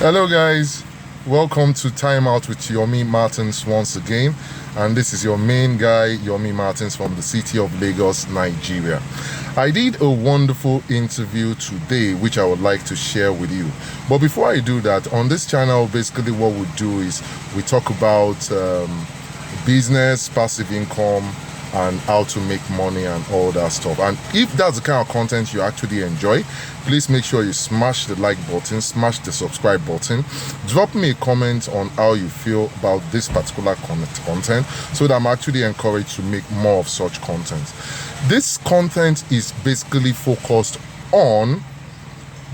Hello guys, welcome to Time Out with Yomi Martins once again, and this is your main guy Yomi Martins from the city of Lagos, Nigeria. I did a wonderful interview today which I would like to share with you, but before I do that, on this channel basically what we do is we talk about business, passive income, and how to make money and all that stuff. And if that's the kind of content you actually enjoy, please make sure you smash the like button, smash the subscribe button, drop me a comment on how you feel about this particular content so that I'm actually encouraged to make more of such content. This content is basically focused on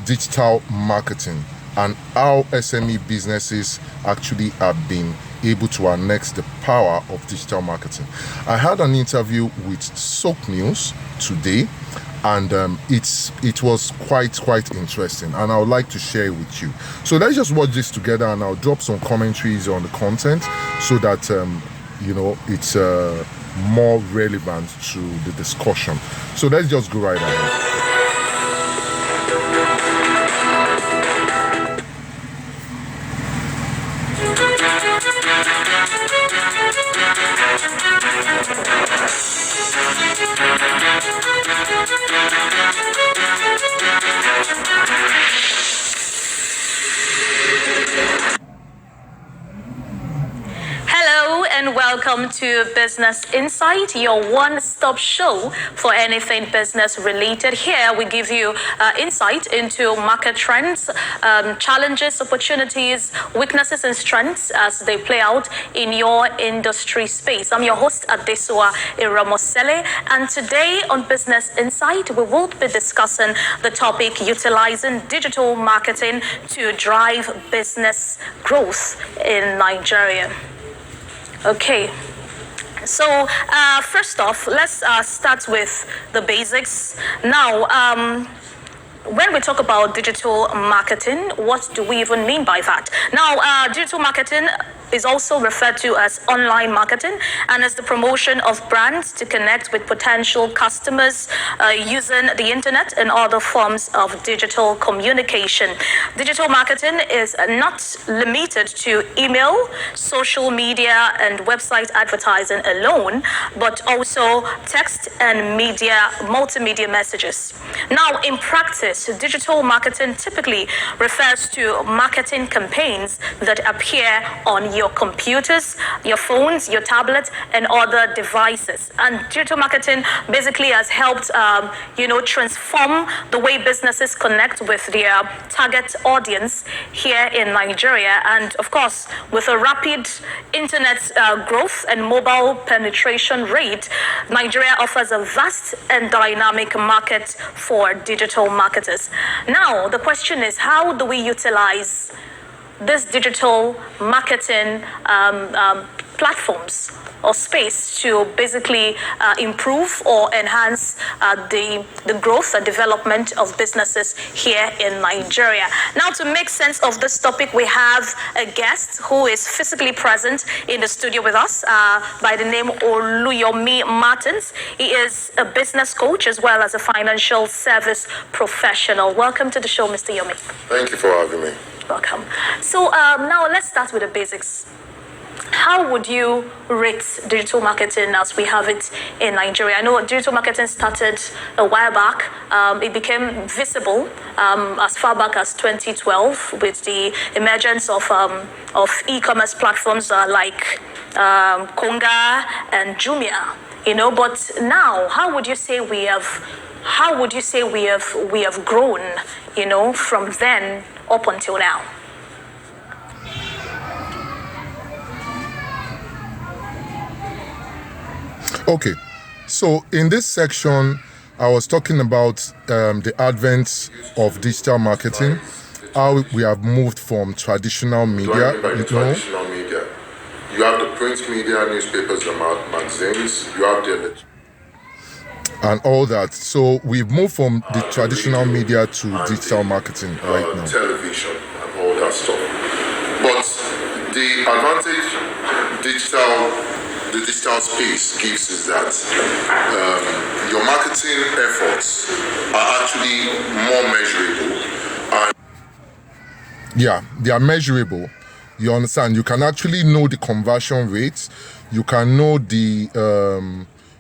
digital marketing and how SME businesses actually have been able to harness the power of digital marketing. I had an interview with Soap News today, and it was quite interesting, and I would like to share it with you. So let's just watch this together, and I'll drop some commentaries on the content so that it's more relevant to the discussion. So let's just go right ahead. And welcome to Business Insight, your one-stop show for anything business related. Here we give you insight into market trends, challenges, opportunities, weaknesses and strengths as they play out in your industry space. I'm your host, Adesua Iramosele, and today on Business Insight we will be discussing the topic utilizing digital marketing to drive business growth in Nigeria. Okay, so first off, let's start with the basics. Now, when we talk about digital marketing, what do we even mean by that? Now, digital marketing is also referred to as online marketing, and is the promotion of brands to connect with potential customers using the internet and other forms of digital communication. Digital marketing is not limited to email, social media, and website advertising alone, but also text and multimedia messages. Now, in practice, digital marketing typically refers to marketing campaigns that appear on your computers, your phones, your tablets, and other devices. And digital marketing basically has helped, transform the way businesses connect with their target audience here in Nigeria. And of course, with a rapid internet growth and mobile penetration rate, Nigeria offers a vast and dynamic market for digital marketers. Now, the question is, how do we utilize this digital marketing platforms or space to basically improve or enhance the growth and development of businesses here in Nigeria? Now, to make sense of this topic, we have a guest who is physically present in the studio with us by the name Yomi Martins. He is a business coach as well as a financial service professional. Welcome to the show, Mr. Yomi. Thank you for having me. Welcome. So now let's start with the basics. How would you rate digital marketing as we have it in Nigeria? I know digital marketing started a while back. It became visible as far back as 2012 with the emergence of e-commerce platforms like Konga and Jumia. But now, how would you say we have grown? From then up until now. Okay, so in this section, I was talking about the advent of digital marketing, how we have moved from traditional media. Traditional media. You have the print media, newspapers, the magazines, you have the and all that. So we've moved from the traditional media to digital marketing right now. Television and all that stuff. But the advantage the digital space gives is that your marketing efforts are actually more measurable. Yeah, they are measurable. You understand? You can actually know the conversion rates. You can know the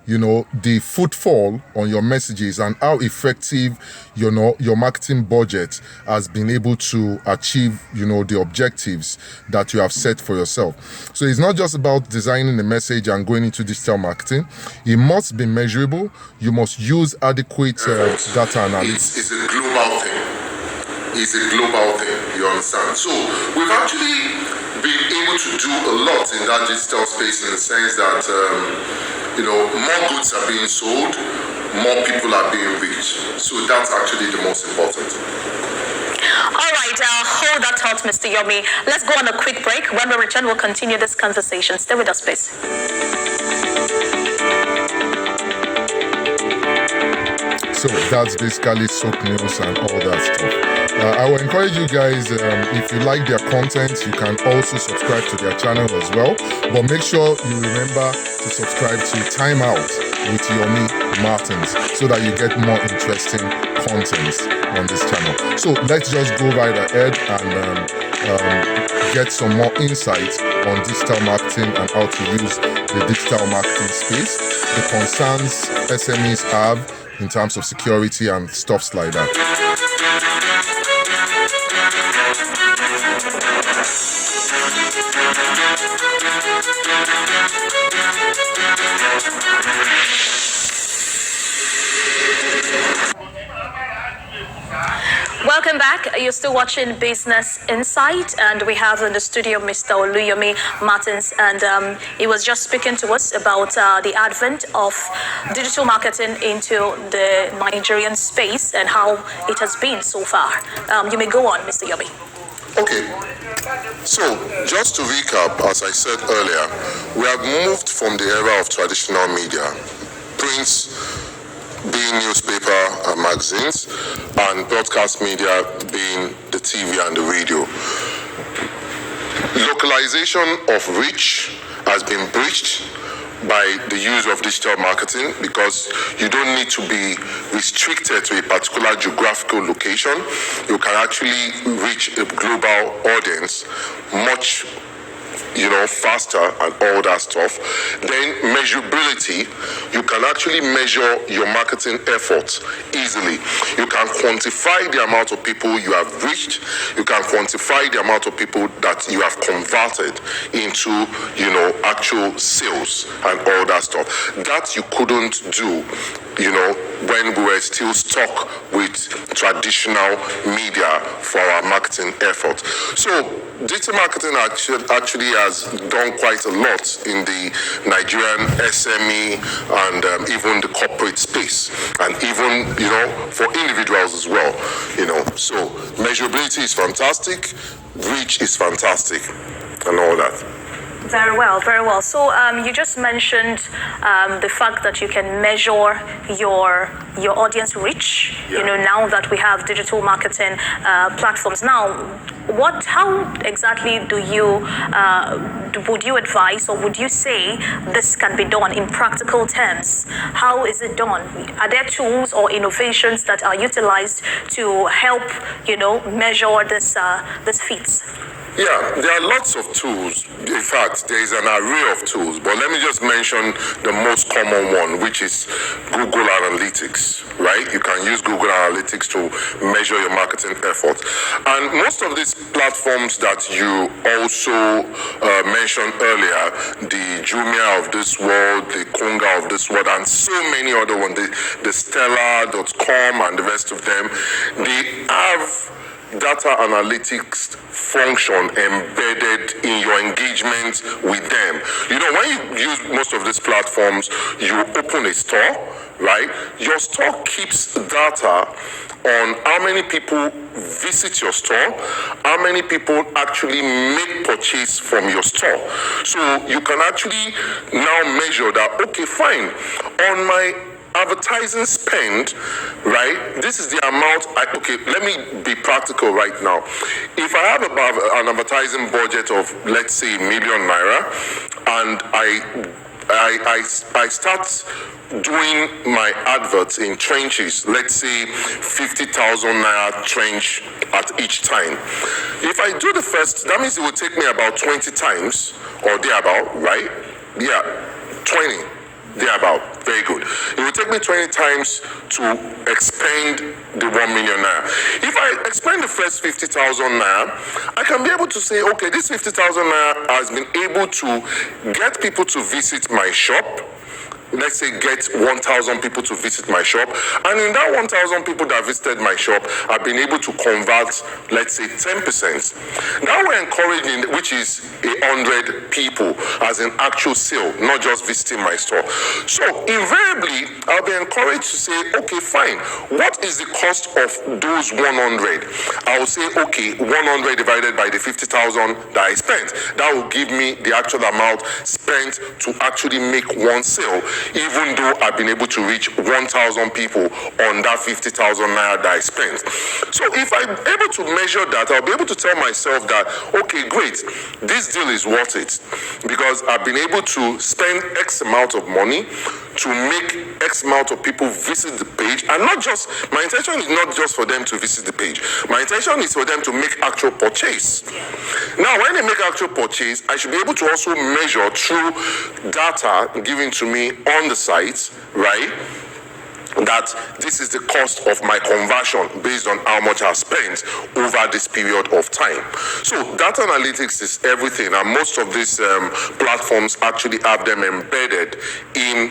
the footfall on your messages and how effective your marketing budget has been able to achieve the objectives that you have set for yourself. So it's not just about designing a message and going into digital marketing. It must be measurable. You must use adequate data analytics. It's a global thing. It's a global thing, you understand? So we've actually been able to do a lot in that digital space, in the sense that more goods are being sold, more people are being reached. So that's actually the most important. All right, hold that thought, Mr. Yomi. Let's go on a quick break. When we return, we'll continue this conversation. Stay with us, please. So that's basically soap news and all that stuff. I will encourage you guys, if you like their content, you can also subscribe to their channel as well. But make sure you remember to subscribe to Time Out with Yomi Martins so that you get more interesting content on this channel. So let's just go right ahead and get some more insights on digital marketing and how to use the digital marketing space, the concerns SMEs have in terms of security and stuff like that. Welcome back. You're still watching Business Insight, and we have in the studio Mr. Oluyomi Martins, and he was just speaking to us about the advent of digital marketing into the Nigerian space and how it has been so far. You may go on, Mr. Yomi. Okay, so just to recap, as I said earlier, we have moved from the era of traditional media, print being newspaper and magazines, and broadcast media being the TV and the radio. Localization of reach has been breached by the use of digital marketing, because you don't need to be restricted to a particular geographical location. You can actually reach a global audience much faster and all that stuff. Then measurability, you can actually measure your marketing efforts easily. You can quantify the amount of people you have reached. You can quantify the amount of people that you have converted into, actual sales and all that stuff. That you couldn't do, when we were still stuck with traditional media for our marketing efforts. So digital marketing actually has done quite a lot in the Nigerian SME and even the corporate space, and even for individuals as well. So measurability is fantastic, reach is fantastic, and all that. Very well, very well. So you just mentioned the fact that you can measure your audience reach. Yeah. Now that we have digital marketing platforms. Now, how exactly would you advise, or would you say this can be done in practical terms? How is it done? Are there tools or innovations that are utilized to help measure this feats? Yeah, there are lots of tools. In fact, there is an array of tools, but let me just mention the most common one, which is Google Analytics, right? You can use Google Analytics to measure your marketing efforts. And most of these platforms that you also mentioned earlier, the Jumia of this world, the Konga of this world, and so many other ones, the Stellar.com and the rest of them, they have data analytics function embedded in your engagement with them. When you use most of these platforms, you open a store, right? Your store keeps data on how many people visit your store, how many people actually make purchase from your store. So you can actually now measure that, okay, fine, on my advertising spend, right? This is the amount. Let me be practical right now. If I have about an advertising budget of, let's say, ₦1 million, and I start doing my adverts in trenches, let's say 50,000 naira trench at each time. If I do the first, that means it will take me about 20 times or thereabout, right? Yeah, 20, thereabout. Very good. It will take me 20 times to expend the 1 million naira. If I expend the first 50,000 naira, I can be able to say, okay, this 50,000 naira has been able to get people to visit my shop. Let's say get 1,000 people to visit my shop, and in that 1,000 people that visited my shop, I've been able to convert, let's say 10%. Now we're encouraging, which is 100 people as an actual sale, not just visiting my store. So invariably, I'll be encouraged to say, okay, fine, what is the cost of those 100? I will say, okay, 100 divided by the 50,000 that I spent. That will give me the actual amount spent to actually make one sale, even though I've been able to reach 1,000 people on that 50,000 naira that I spent. So if I'm able to measure that, I'll be able to tell myself that, okay, great, this deal is worth it because I've been able to spend X amount of money to make X amount of people visit the page. And not just, my intention is not just for them to visit the page. My intention is for them to make actual purchase. Now, when they make actual purchase, I should be able to also measure through data given to me on the site, right, that this is the cost of my conversion based on how much I've spent over this period of time. So data analytics is everything, and most of these platforms actually have them embedded in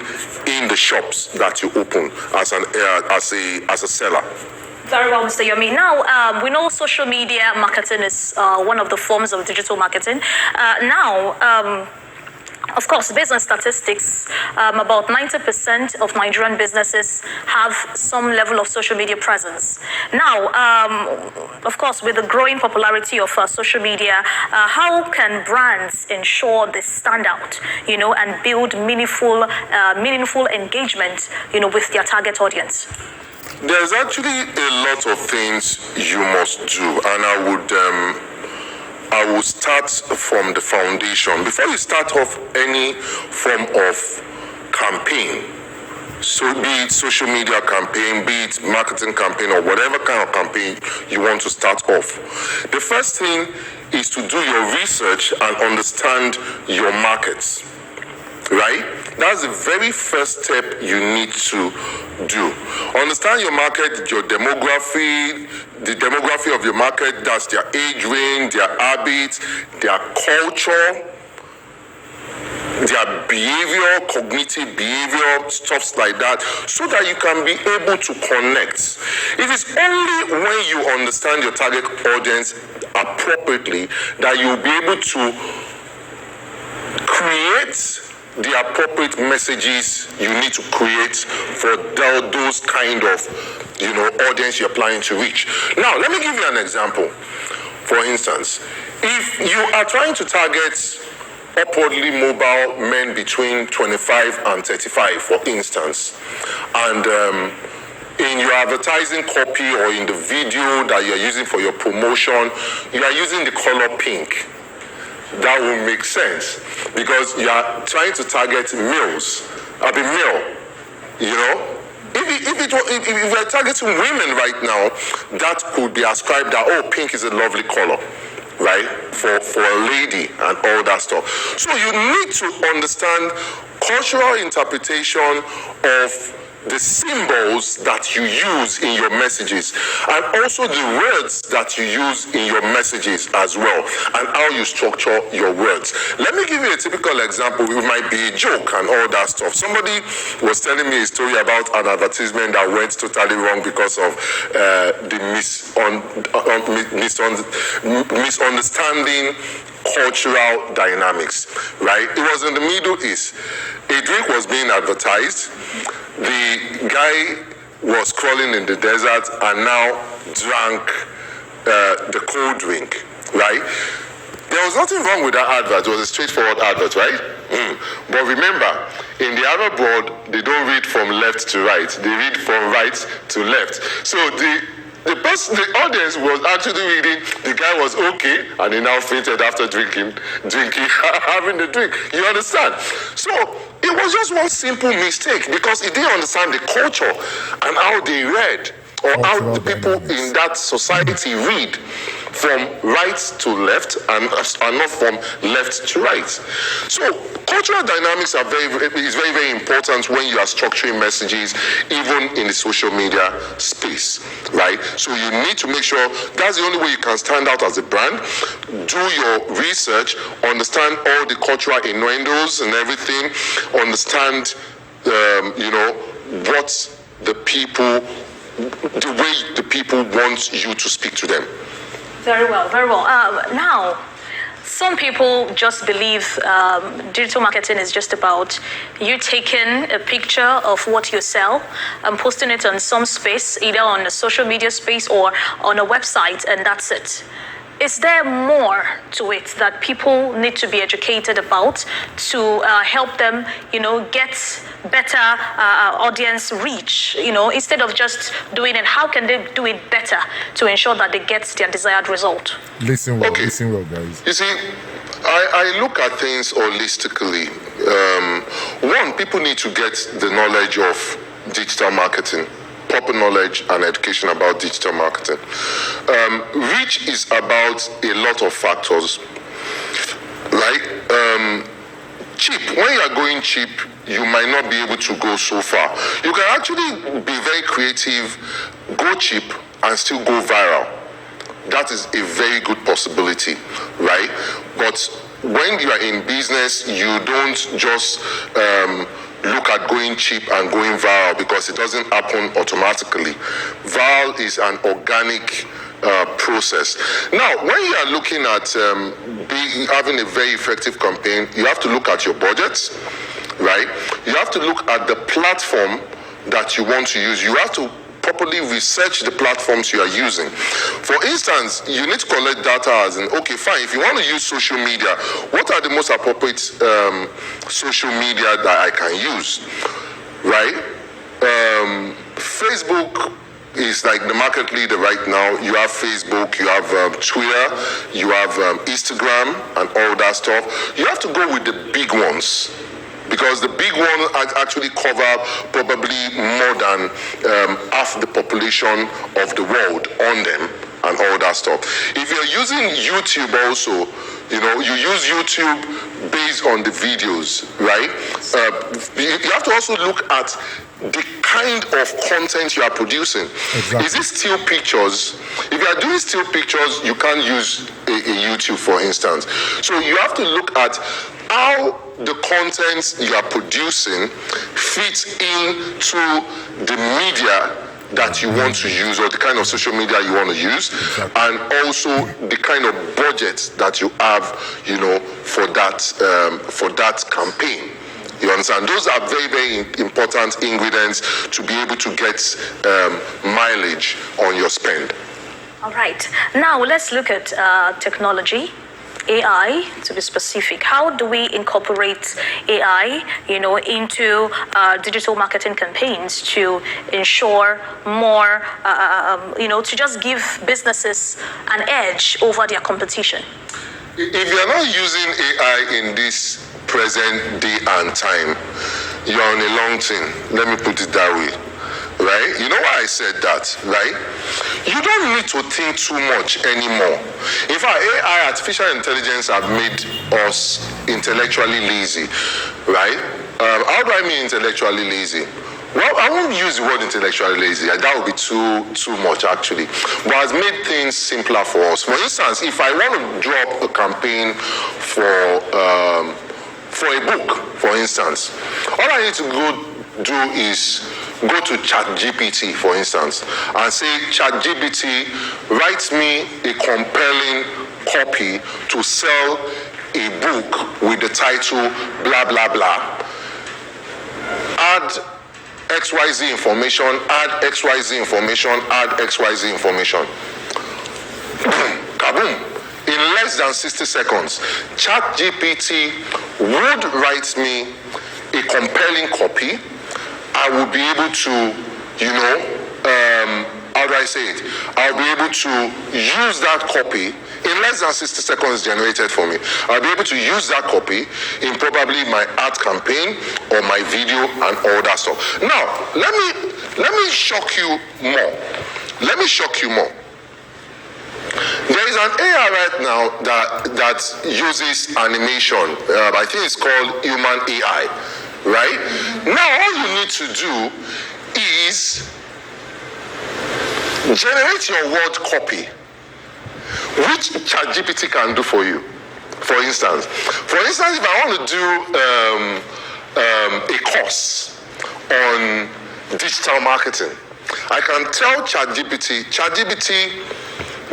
the shops that you open as a seller. Very well, Mr. Yomi. Now, we know social media marketing is one of the forms of digital marketing. Of course, based on statistics, about 90% of Nigerian businesses have some level of social media presence. Now, of course, with the growing popularity of social media, how can brands ensure they stand out, and build meaningful engagement, with their target audience? There's actually a lot of things you must do, and I will start from the foundation. Before you start off any form of campaign, so be it social media campaign, be it marketing campaign, or whatever kind of campaign you want to start off, the first thing is to do your research and understand your markets, right? That's the very first step you need to do. Understand your market, your demography, the demography of your market, that's their age range, their habits, their culture, their behavior, cognitive behavior, stuff like that, so that you can be able to connect. It is only when you understand your target audience appropriately that you'll be able to create the appropriate messages you need to create for those kind of audience you're planning to reach. Now, let me give you an example. For instance, if you are trying to target upwardly mobile men between 25 and 35, for instance, and in your advertising copy or in the video that you're using for your promotion, you are using the color pink. That will make sense because you are trying to target males. I'll be male, If you are targeting women right now, that could be ascribed that, pink is a lovely color, right? For a lady and all that stuff. So you need to understand cultural interpretation of the symbols that you use in your messages, and also the words that you use in your messages as well, and how you structure your words. Let me give you a typical example. It might be a joke and all that stuff. Somebody was telling me a story about an advertisement that went totally wrong because of the misunderstanding cultural dynamics, right? It was in the Middle East. A drink was being advertised. The guy was crawling in the desert and now drank the cold drink, right? There was nothing wrong with that advert. It was a straightforward advert, right? But remember, in the Arab world, they don't read from left to right. They read from right to left. So the audience was actually reading, the guy was okay, and he now fainted after drinking, having the drink. You understand? So It was just one simple mistake because he didn't understand the culture and how they read or how the people in that society read from right to left and not from left to right. So cultural dynamics is very, very important when you are structuring messages, even in the social media space, right? So you need to make sure that's the only way you can stand out as a brand. Do your research, understand all the cultural innuendos and everything, understand, what the way the people want you to speak to them. Very well, very well. Now, some people just believe digital marketing is just about you taking a picture of what you sell and posting it on some space, either on a social media space or on a website, and that's it. Is there more to it that people need to be educated about to help them, get better audience reach, instead of just doing it? How can they do it better to ensure that they get their desired result? Listen well, guys. You see, I look at things holistically. One, people need to get the knowledge of digital marketing. Proper knowledge and education about digital marketing. Reach is about a lot of factors, right? Cheap. When you are going cheap, you might not be able to go so far. You can actually be very creative, go cheap, and still go viral. That is a very good possibility, right? But when you are in business, you don't just look at going cheap and going viral because it doesn't happen automatically. Viral is an organic process. Now, when you are looking at having a very effective campaign, you have to look at your budgets, right? You have to look at the platform that you want to use. You have to properly research the platforms you are using. For instance, you need to collect data as in, okay, fine, if you want to use social media, what are the most appropriate social media that I can use, right? Facebook is like the market leader right now. You have Facebook, you have Twitter, you have Instagram and all that stuff. You have to go with the big ones, because the big ones actually cover probably more than half the population of the world on them and all that stuff. If you're using YouTube also, you use YouTube based on the videos, right? You have to also look at the kind of content you are producing. Exactly. Is it still pictures? If you are doing still pictures, you can't use a YouTube, for instance. So you have to look at how the content you are producing fits into the media that you want to use, or the kind of social media you want to use, and also the kind of budget that you have, for that campaign. You understand? Those are very, very important ingredients to be able to get mileage on your spend. All right. Now let's look at technology. AI, to be specific. How do we incorporate AI, into digital marketing campaigns to ensure more, to just give businesses an edge over their competition? If you're not using AI in this present day and time, you're on a long thing. Let me put it that way. Right? You know why I said that, right? You don't need to think too much anymore. In fact, AI, artificial intelligence, have made us intellectually lazy, right? How do I mean intellectually lazy? Well, I won't use the word intellectually lazy. That would be too much, actually. But it's made things simpler for us. For instance, if I want to drop a campaign for a book, for instance, all I need to do is go to ChatGPT, for instance, and say, ChatGPT, write me a compelling copy to sell a book with the title blah, blah, blah. Add XYZ information, add XYZ information, add XYZ information. Kaboom. In less than 60 seconds, ChatGPT would write me a compelling copy. I will be able to, how do I say it? I'll be able to use that copy in less than 60 seconds generated for me. I'll be able to use that copy in probably my ad campaign or my video and all that stuff. Now, let me shock you more. Let me shock you more. There is an AI right now that uses animation. I think it's called human AI, right? Now, all you need to do is generate your word copy, which ChatGPT can do for you. For instance, if I want to do a course on digital marketing, I can tell ChatGPT,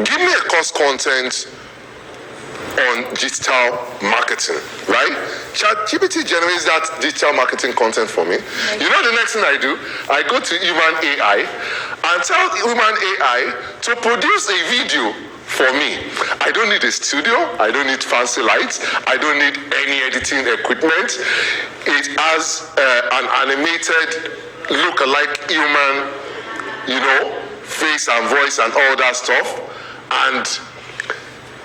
give me a course content on digital marketing, right? ChatGPT generates that digital marketing content for me. You know the next thing I do? I go to human AI and tell human AI to produce a video for me. I don't need a studio. I don't need fancy lights. I don't need any editing equipment. It has an animated look-alike human, face and voice and all that stuff. And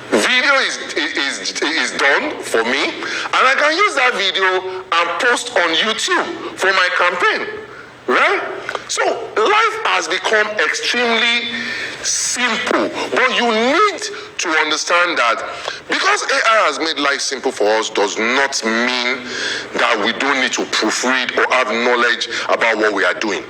video is done for me, and I can use that video and post on YouTube for my campaign, right? So life has become extremely simple, but you need to understand that because AI has made life simple for us does not mean that we don't need to proofread or have knowledge about what we are doing.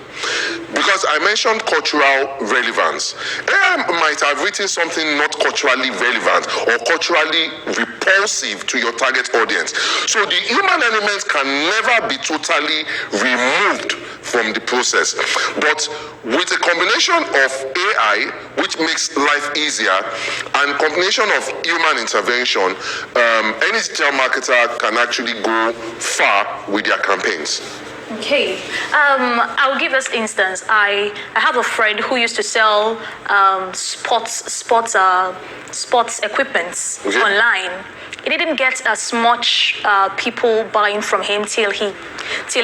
Because I mentioned cultural relevance. AI might have written something not culturally relevant or culturally repulsive to your target audience. So the human element can never be totally removed from the process. But with a combination of AI, which makes life easier, and combination of human intervention, any digital marketer can actually go far with their campaigns. Okay, I'll give this instance. I have a friend who used to sell sports equipment online. He didn't get as much people buying from him till he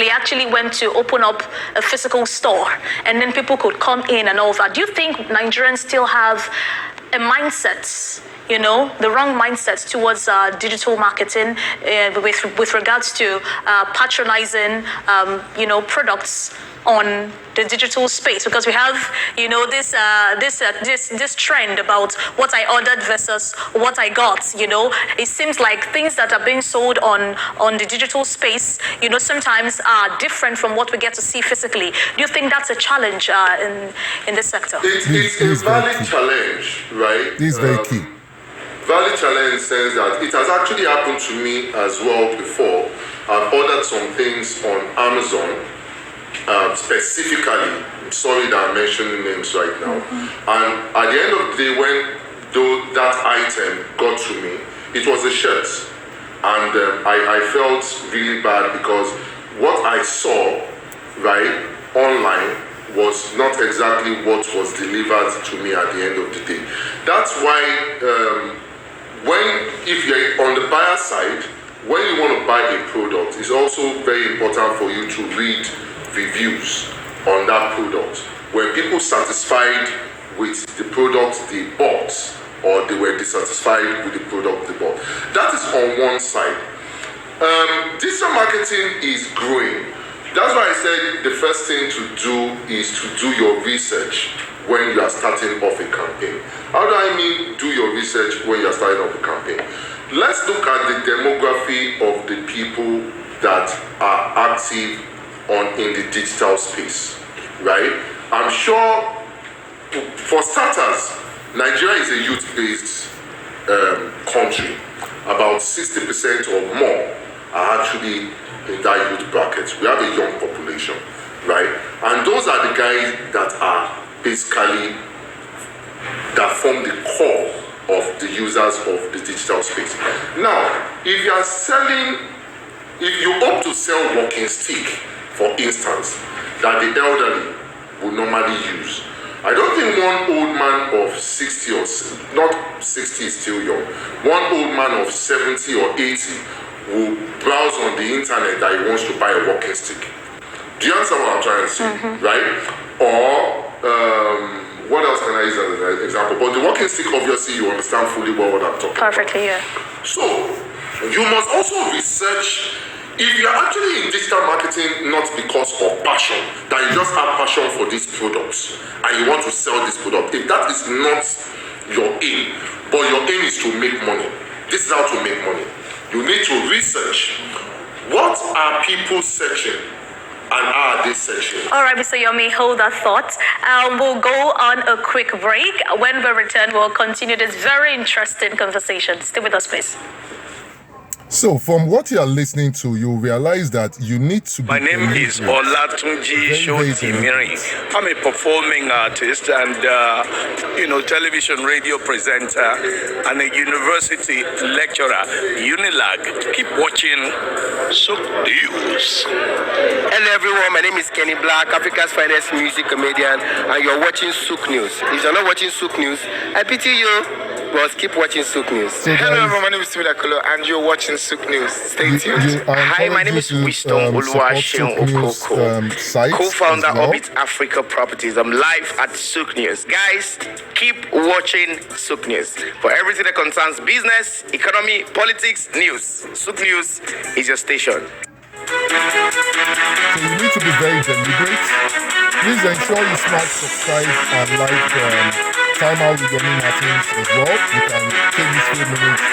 actually went to open up a physical store, and then people could come in and all that. Do you think Nigerians still have a mindset, the wrong mindset towards digital marketing with regards to patronizing, products on the digital space? Because we have, this trend about what I ordered versus what I got. It seems like things that are being sold on the digital space, sometimes are different from what we get to see physically. Do you think that's a challenge in this sector? It's a valid challenge, right? This is very key. Valid challenge says that it has actually happened to me as well before. I've ordered some things on Amazon, specifically. I'm sorry that I'm mentioning names right now. And at the end of the day, when that item got to me, it was a shirt. And I felt really bad because what I saw, right, online was not exactly what was delivered to me at the end of the day. That's why if you're on the buyer side, when you want to buy a product, it's also very important for you to read reviews on that product. Were people satisfied with the product they bought, or they were dissatisfied with the product they bought? That is on one side. Digital marketing is growing. That's why I said the first thing to do is to do your research when you are starting off a campaign. How do I mean do your research when you are starting off a campaign? Let's look at the demography of the people that are active in the digital space, right? I'm sure, for starters, Nigeria is a youth-based country. About 60% or more are actually in that youth bracket. We have a young population, right? And those are the guys that are basically, that form the core of the users of the digital space. Now, if you opt to sell walking stick, for instance, that the elderly would normally use, I don't think one old man of 60 or not 60 is still young, one old man of 70 or 80 will browse on the internet that he wants to buy a walking stick. Do you understand what I'm trying to say? Right? Or what else can I use as an example? But the walking stick, obviously, you understand fully well what I'm talking about. Perfectly, yeah. So, you must also research if you're actually in digital marketing not because of passion, that you just have passion for these products and you want to sell this product. If that is not your aim, but your aim is to make money, this is how to make money. You need to research what are people searching and how are they searching. All right, Mr. Yomi, hold that thought. We'll go on a quick break. When we return, we'll continue this very interesting conversation. Stay with us, please. So, from what you are listening to, you realize that you need to be. My name is Olatunji Shotimiri. I'm a performing artist and, television radio presenter and a university lecturer, Unilag. Keep watching Souk News. Hello everyone, my name is Kenny Black, Africa's finest music comedian, and you're watching Souk News. If you're not watching Souk News, I pity you. But keep watching Souk News. So hello everyone, my name is Similakolo and you're watching Souk News. Stay tuned. Hi, my name is Wisdom Oluwaseun Okoko, co-founder of Orbit Africa Properties. I'm live at Souk News. Guys, keep watching Souk News. For everything that concerns business, economy, politics, news. Souk News is your station. So you need to be very deliberate. Please ensure you smash subscribe and like Time Out with Yomi Martins as well. You can take these few minutes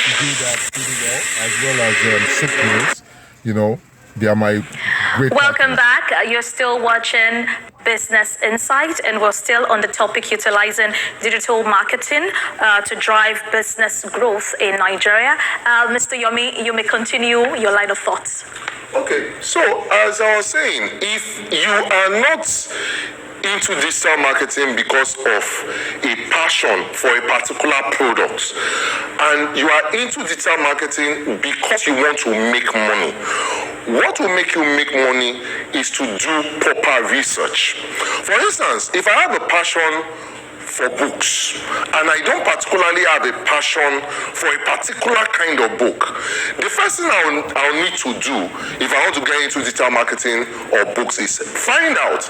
to do that pretty well, as well as Souk News. You know, they are my great Welcome partners. back. You're still watching Business Insight, and we're still on the topic utilizing digital marketing to drive business growth in Nigeria. Mr. Yomi, you may continue your line of thoughts. Okay, so as I was saying, if you are not into digital marketing because of a passion for a particular product, and you are into digital marketing because you want to make money, what will make you make money is to do proper research. For instance, if I have a passion for books and I don't particularly have a passion for a particular kind of book, the first thing I'll need to do if I want to get into digital marketing or books is find out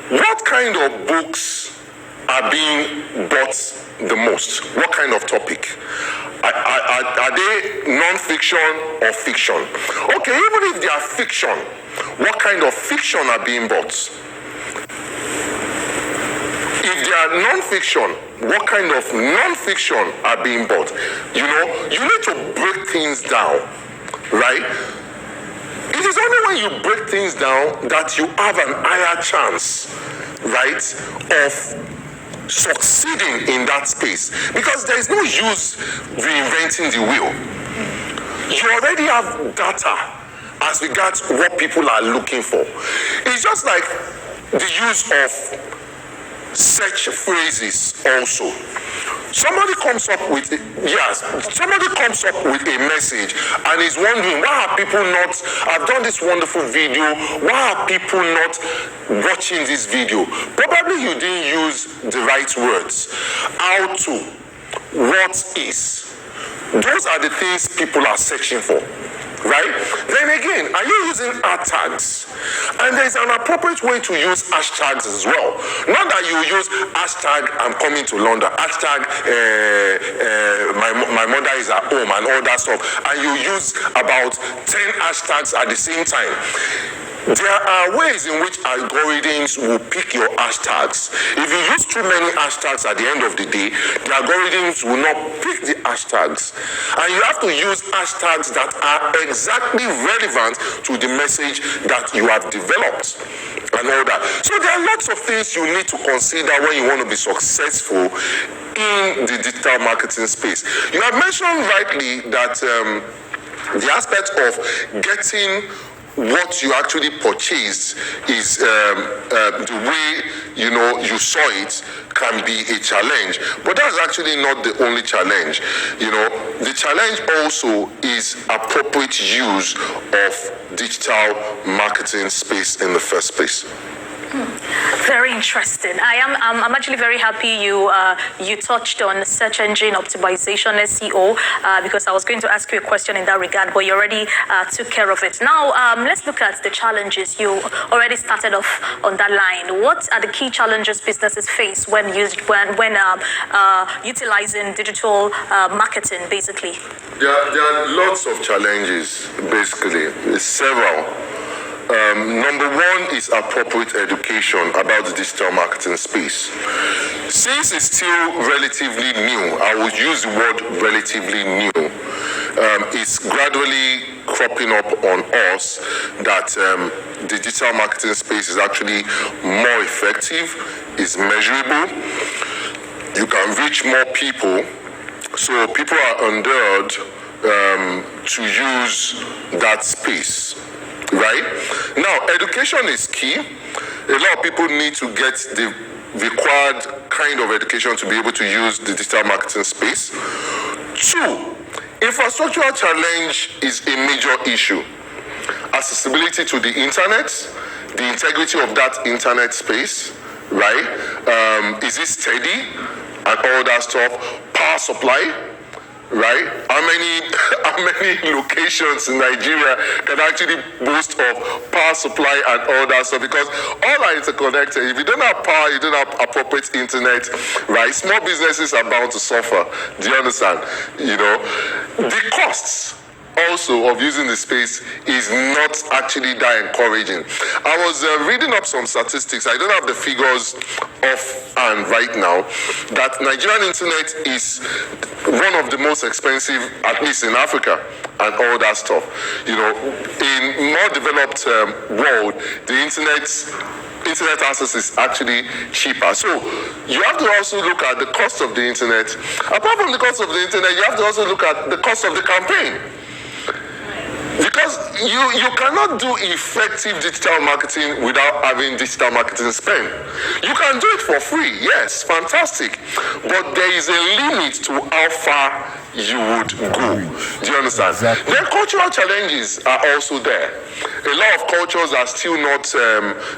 what kind of books are being bought the most. What kind of topic? Are they non-fiction or fiction? Okay, even if they are fiction, what kind of fiction are being bought? If they are non-fiction, what kind of non-fiction are being bought? You know, you need to break things down, right? It is only when you break things down that you have an higher chance, right, of succeeding in that space. Because there is no use reinventing the wheel. You already have data as regards what people are looking for. It's just like the use of search phrases also. Somebody comes up with a message and is wondering, why are people not, I've done this wonderful video, why are people not watching this video? Probably you didn't use the right words. How to, what is. Those are the things people are searching for. Right? Then again, are you using ad tags? And there's an appropriate way to use hashtags as well. Not that you use hashtag I'm coming to London, hashtag my mother is at home and all that stuff, and you use about 10 hashtags at the same time. There are ways in which algorithms will pick your hashtags. If you use too many hashtags at the end of the day, the algorithms will not pick the hashtags. And you have to use hashtags that are exactly relevant to the message that you have developed and all that. So there are lots of things you need to consider when you want to be successful in the digital marketing space. You have mentioned rightly that the aspect of getting what you actually purchased is the way you saw it can be a challenge, but that's actually not the only challenge. The challenge also is appropriate use of digital marketing space in the first place. Very interesting. I'm actually very happy you touched on search engine optimization, SEO, because I was going to ask you a question in that regard, but you already took care of it. Now let's look at the challenges. You already started off on that line. What are the key challenges businesses face when utilizing digital marketing, basically? There are lots of challenges, basically. There's several. Number one is appropriate education about the digital marketing space. Since it's still relatively new, I would use the word relatively new, it's gradually cropping up on us that the digital marketing space is actually more effective, is measurable, you can reach more people, so people are endured to use that space. Right? Now, education is key. A lot of people need to get the required kind of education to be able to use the digital marketing space. Two, infrastructural challenge is a major issue. Accessibility to the internet, the integrity of that internet space, right? Is it steady and all that stuff? Power supply, right? How many locations in Nigeria can actually boast of power supply and all that stuff? Because all are interconnected. If you don't have power, you don't have appropriate internet, right? Small businesses are bound to suffer. Do you understand? You know, the costs also of using the space is not actually that encouraging. I was reading up some statistics. I don't have the figures offhand right now, that Nigerian internet is one of the most expensive, at least in Africa, and all that stuff. You know, in more developed world, the internet access is actually cheaper. So you have to also look at the cost of the internet. Apart from the cost of the internet, you have to also look at the cost of the campaign. Because you cannot do effective digital marketing without having digital marketing spend. You can do it for free, yes, fantastic. But there is a limit to how far you would go. Do you understand? Exactly. Then cultural challenges are also there. A lot of cultures are still not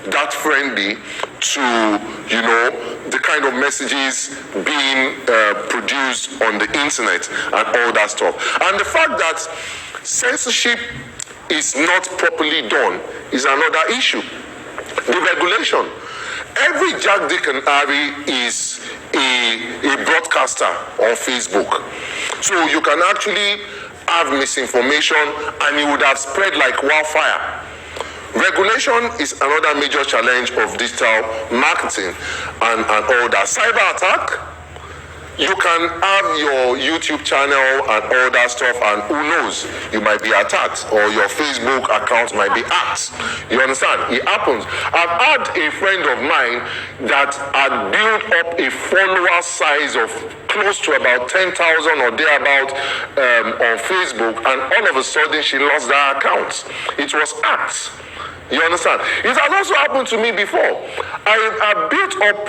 that friendly to, you know, the kind of messages being produced on the internet and all that stuff. And the fact that censorship is not properly done is another issue. The regulation. Every Jack, Dick, and Harry is a broadcaster on Facebook. So you can actually have misinformation and it would have spread like wildfire. Regulation is another major challenge of digital marketing and all that. Cyber attack. You can have your YouTube channel and all that stuff, and who knows, you might be attacked, or your Facebook account might be hacked. You understand? It happens. I've had a friend of mine that had built up a follower size of close to about 10,000 or thereabout on Facebook, and all of a sudden she lost that account. It was hacked. You understand? It has also happened to me before. I built up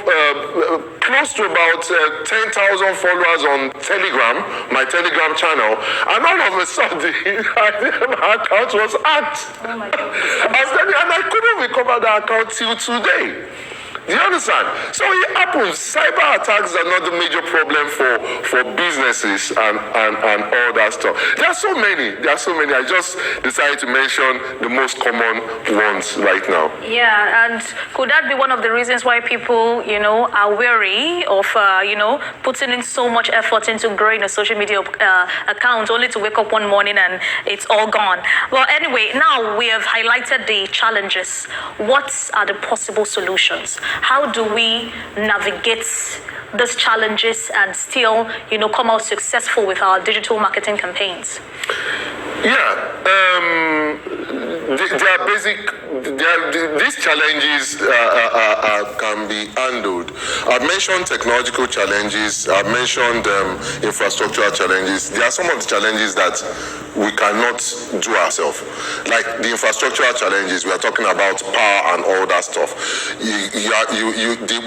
close to about 10,000 followers on Telegram, my Telegram channel, and all of a sudden my account was hacked. Oh my God. And I couldn't recover that account till today. Do you understand? So it happens. Cyber attacks are not the major problem for businesses and all that stuff. There are so many. I just decided to mention the most common ones right now. Yeah, and could that be one of the reasons why people, you know, are wary of, you know, putting in so much effort into growing a social media account only to wake up one morning and it's all gone? Well, anyway, now we have highlighted the challenges. What are the possible solutions? How do we navigate these challenges and still, you know, come out successful with our digital marketing campaigns? Yeah, they are basic. These challenges can be handled. I've mentioned technological challenges. I've mentioned infrastructural challenges. There are some of the challenges that we cannot do ourselves. Like the infrastructural challenges, we are talking about power and all that stuff.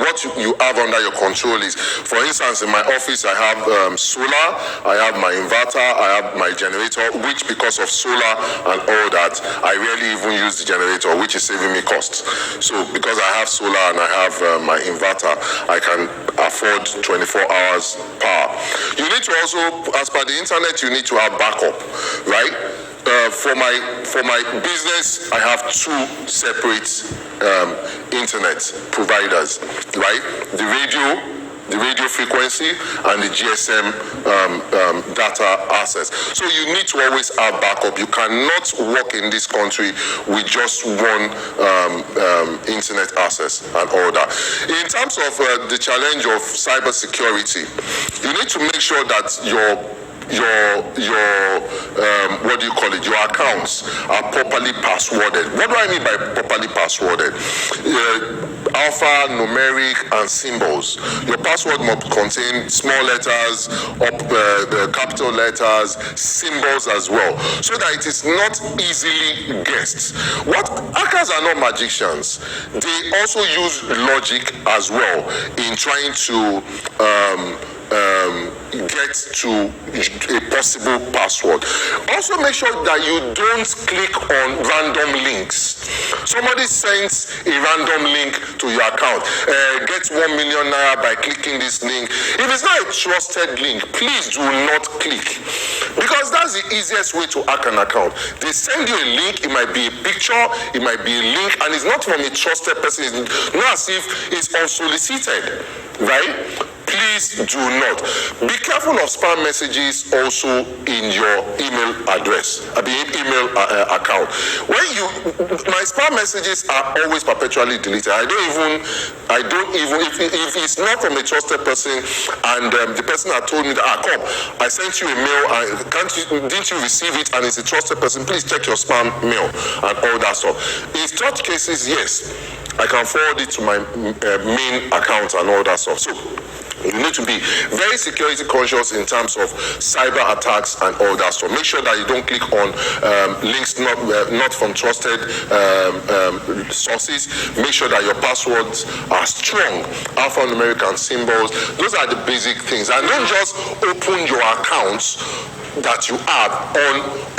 What you have under your control is, for instance, in my office, I have solar, I have my inverter, I have my generator, which because of solar and all that, I barely even use the generator, which is saving me costs. So because I have solar and I have my inverter, I can afford 24 hours power. You need to also, as per the internet, you need to have backup, right? For my business, I have two separate internet providers, right? The radio frequency and the GSM data access. So you need to always have backup. You cannot work in this country with just one internet access and all that. In terms of the challenge of cybersecurity, you need to make sure that your what do you call it? Your accounts are properly passworded. What do I mean by properly passworded? Alpha, numeric, and symbols. Your password must contain small letters, capital letters, symbols as well, so that it is not easily guessed. Hackers are not magicians. They also use logic as well in trying to get to a possible password. Also make sure that you don't click on random links. Somebody sends a random link to your account. Get 1 million naira by clicking this link. If it's not a trusted link, please do not click, because that's the easiest way to hack an account. They send you a link, it might be a picture, it might be a link, and it's not from a trusted person. It's not as if it's unsolicited, right? Please do not. Be careful of spam messages also in your email address, email account. My spam messages are always perpetually deleted. I don't even if it's not from a trusted person, and the person had told me that come, I sent you a mail, didn't you receive it, and it's a trusted person, please check your spam mail and all that stuff. In such cases, yes, I can forward it to my main account and all that stuff. So you need to be very security conscious in terms of cyber attacks and all that stuff. Make sure that you don't click on links not from trusted sources. Make sure that your passwords are strong, alphanumeric and symbols. Those are the basic things. And don't just open your accounts that you have on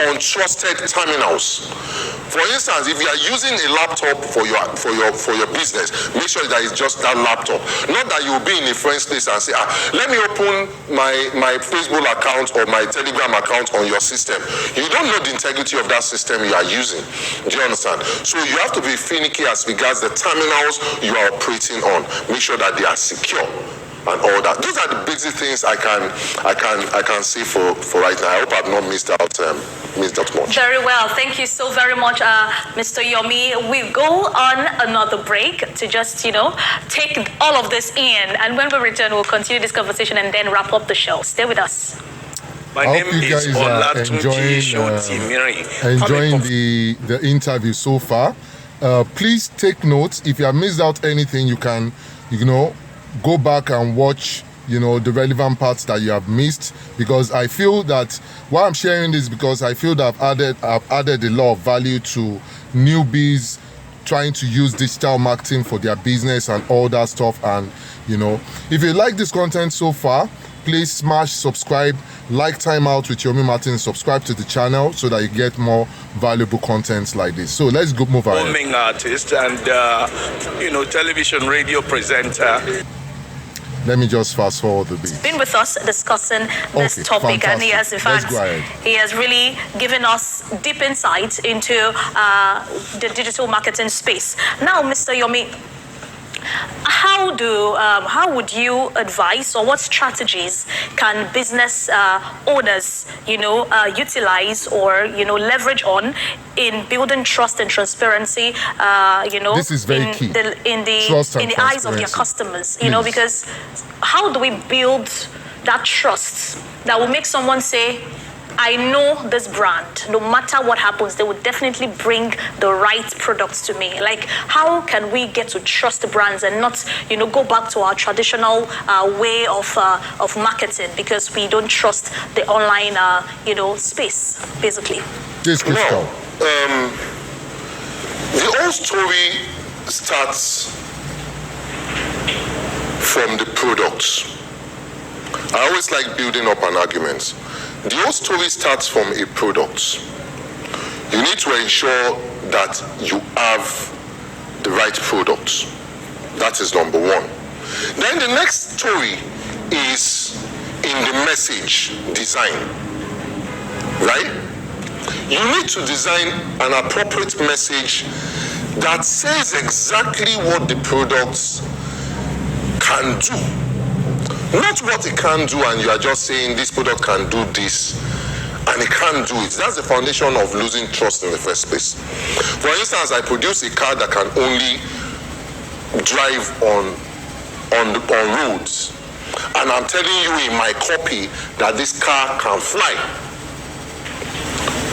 untrusted terminals. For instance, if you are using a laptop for your business, make sure that it's just that laptop. Not that you will be in a friend's place and say, let me open my Facebook account or my Telegram account on your system. You don't know the integrity of that system you are using. Do you understand? So you have to be finicky as regards the terminals you are operating on. Make sure that they are secure and all that. Those are the basic things I can say for right now. I hope I've not missed out much. Very well. Thank you so very much, Mr. Yomi. We go on another break to just, take all of this in. And when we return, we'll continue this conversation and then wrap up the show. Stay with us. My name is enjoying the interview so far. Please take notes. If you have missed out anything, you can, go back and watch, the relevant parts that you have missed, because I feel that why I'm sharing this, because I feel that I've added a lot of value to newbies trying to use digital marketing for their business and all that stuff. And, if you like this content so far, please smash subscribe, like Time Out with Yomi Martin, subscribe to the channel so that you get more valuable content like this. So let's go move on. Performing artist and, television radio presenter. Let me just fast forward the beat. Been with us discussing this topic, fantastic. And he has, in fact, he has really given us deep insight into the digital marketing space. Now, Mr. Yomi, how would you advise, or what strategies can business owners, utilize or leverage on in building trust and transparency? This is very key. In the eyes of your customers, because how do we build that trust that will make someone say, I know this brand, no matter what happens, they would definitely bring the right products to me. Like, how can we get to trust the brands and not, go back to our traditional way of marketing, because we don't trust the online, space, basically? Yes, Crystal. The whole story starts from the products. I always like building up an argument. The whole story starts from a product. You need to ensure that you have the right products. That is number one. Then the next story is in the message design, right? You need to design an appropriate message that says exactly what the products can do. Not what it can do and you are just saying this product can do this and it can't do it. That's the foundation of losing trust in the first place. For instance, I produce a car that can only drive on roads, and I'm telling you in my copy that this car can fly.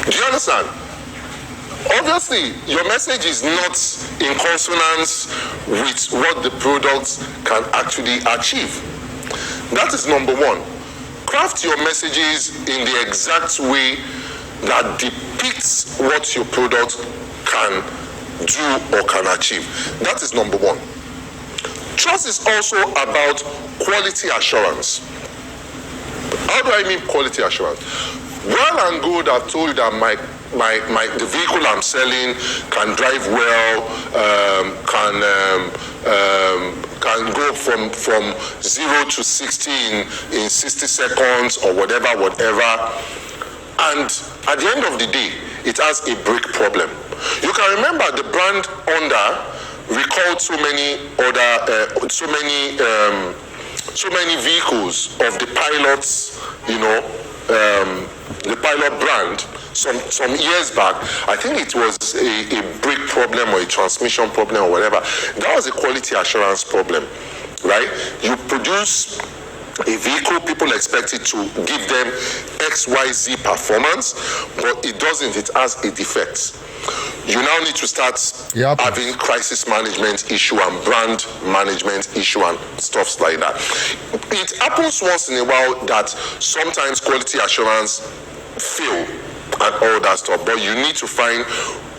Do you understand? Obviously, your message is not in consonance with what the products can actually achieve. That is number one. Craft your messages in the exact way that depicts what your product can do or can achieve. That is number one. Trust is also about quality assurance. How do I mean quality assurance? Well and good, I've told you that the vehicle I'm selling can drive well, can go from 0 to 60 in 60 seconds or whatever. And at the end of the day, it has a brake problem. You can remember the brand Honda recalled so many vehicles of the Pilots, the Pilot brand some years back. I think it was a brake problem or a transmission problem or whatever. That was a quality assurance problem, right? You produce a vehicle, people expect it to give them XYZ performance, but it doesn't. It has a defect. You now need to start having crisis management issue and brand management issue and stuff like that. It happens once in a while that sometimes quality assurance fail and all that stuff, but you need to find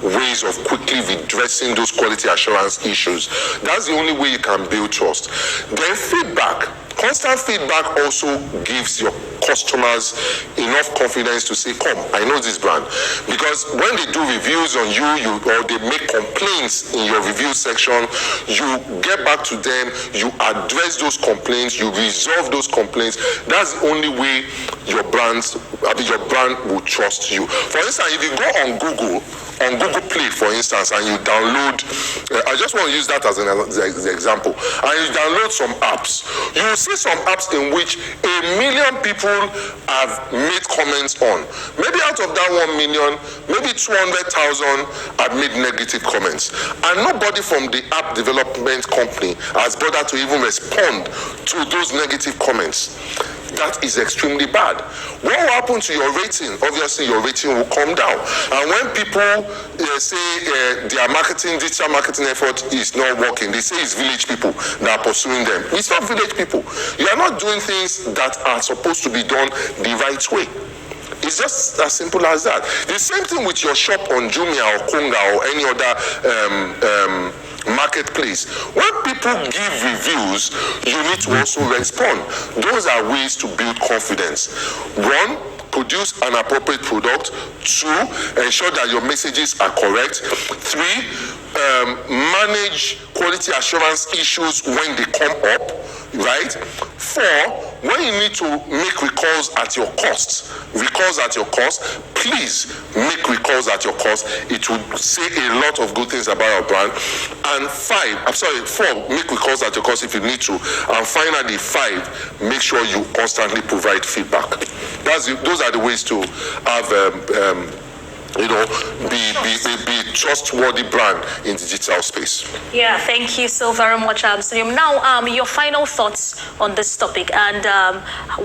ways of quickly redressing those quality assurance issues. That's the only way you can build trust. Then feedback. Constant feedback also gives your customers enough confidence to say, come, I know this brand. Because when they do reviews on you or they make complaints in your review section, you get back to them, you address those complaints, you resolve those complaints. That's the only way your brand will trust you. For instance, if you go on Google Play, for instance, and you download, I just want to use that as an example, and you download some apps, you will see some apps in which 1 million people have made comments on. Maybe out of that 1 million, maybe 200,000 have made negative comments. And nobody from the app development company has bothered to even respond to those negative comments. That is extremely bad. What will happen to your rating? Obviously, your rating will come down. And when people say their digital marketing effort is not working, they say it's village people that are pursuing them. It's not village people. You are not doing things that are supposed to be done the right way. It's just as simple as that. The same thing with your shop on Jumia or Konga or any other marketplace. When people give reviews, you need to also respond. Those are ways to build confidence. 1, produce an appropriate product. 2, ensure that your messages are correct. 3, manage quality assurance issues when they come up, right? 4, when you need to make recalls at your cost, please make recalls at your cost. It will say a lot of good things about your brand. And 4, make recalls at your cost if you need to. And finally, 5, make sure you constantly provide feedback. Those are the ways to have be trustworthy brand in digital space. Yeah, thank you so very much, Salim. Now, your final thoughts on this topic, and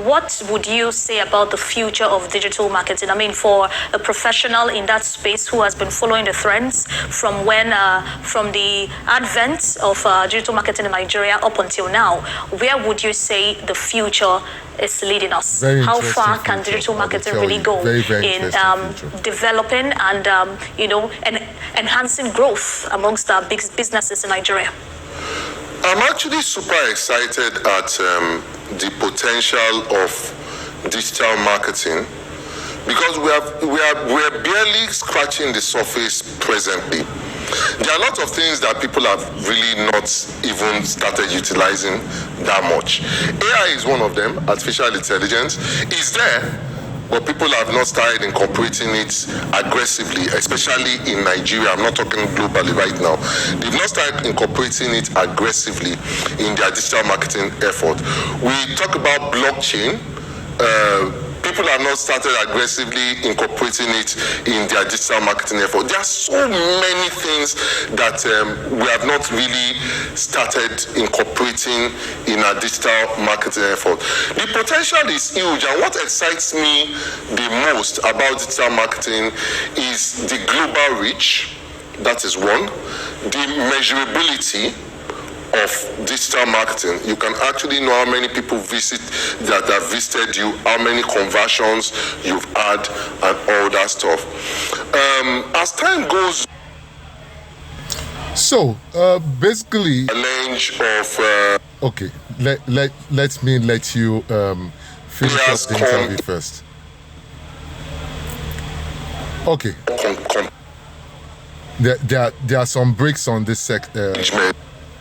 what would you say about the future of digital marketing? I mean, for a professional in that space who has been following the trends from the advent of digital marketing in Nigeria up until now, where would you say the future is leading us? How far can digital marketing really go in developing and enhancing growth amongst our big businesses in Nigeria? I'm actually super excited at the potential of digital marketing because we're barely scratching the surface presently. There are a lot of things that people have really not even started utilizing that much. AI is one of them. Artificial intelligence is there, but people have not started incorporating it aggressively, especially in Nigeria. I'm not talking globally right now. They've not started incorporating it aggressively in their digital marketing effort. We talk about blockchain. People have not started aggressively incorporating it in their digital marketing effort. There are so many things that we have not really started incorporating in our digital marketing effort. The potential is huge, and what excites me the most about digital marketing is the global reach. That is one. The measurability of digital marketing. You can actually know how many people that have visited you, how many conversions you've had, and all that stuff. As time goes, so basically, challenge of okay, let me let you finish up the interview first. Okay. There are some breaks on this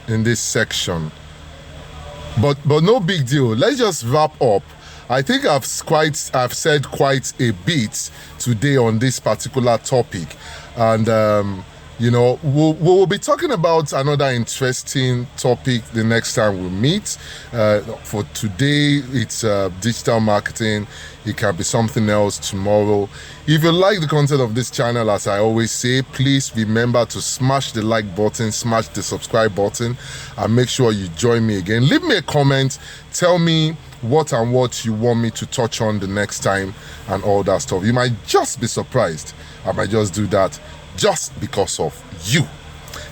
in this section, but no big deal. Let's just wrap up. I think I've said quite a bit today on this particular topic, and you know, we'll be talking about another interesting topic the next time we meet. For today, it's digital marketing. It can be something else tomorrow. If you like the content of this channel, as I always say, please remember to smash the like button, smash the subscribe button, and make sure you join me again. Leave me a comment. Tell me what you want me to touch on the next time and all that stuff. You might just be surprised. I might just do that just because of you.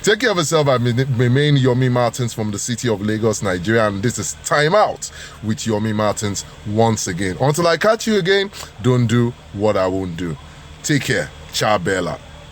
Take care of yourself. I remain Yomi Martins from the city of Lagos, Nigeria, and this is Time Out with Yomi Martins once again. Until I catch you again, don't do what I won't do. Take care. Ciao, Bella.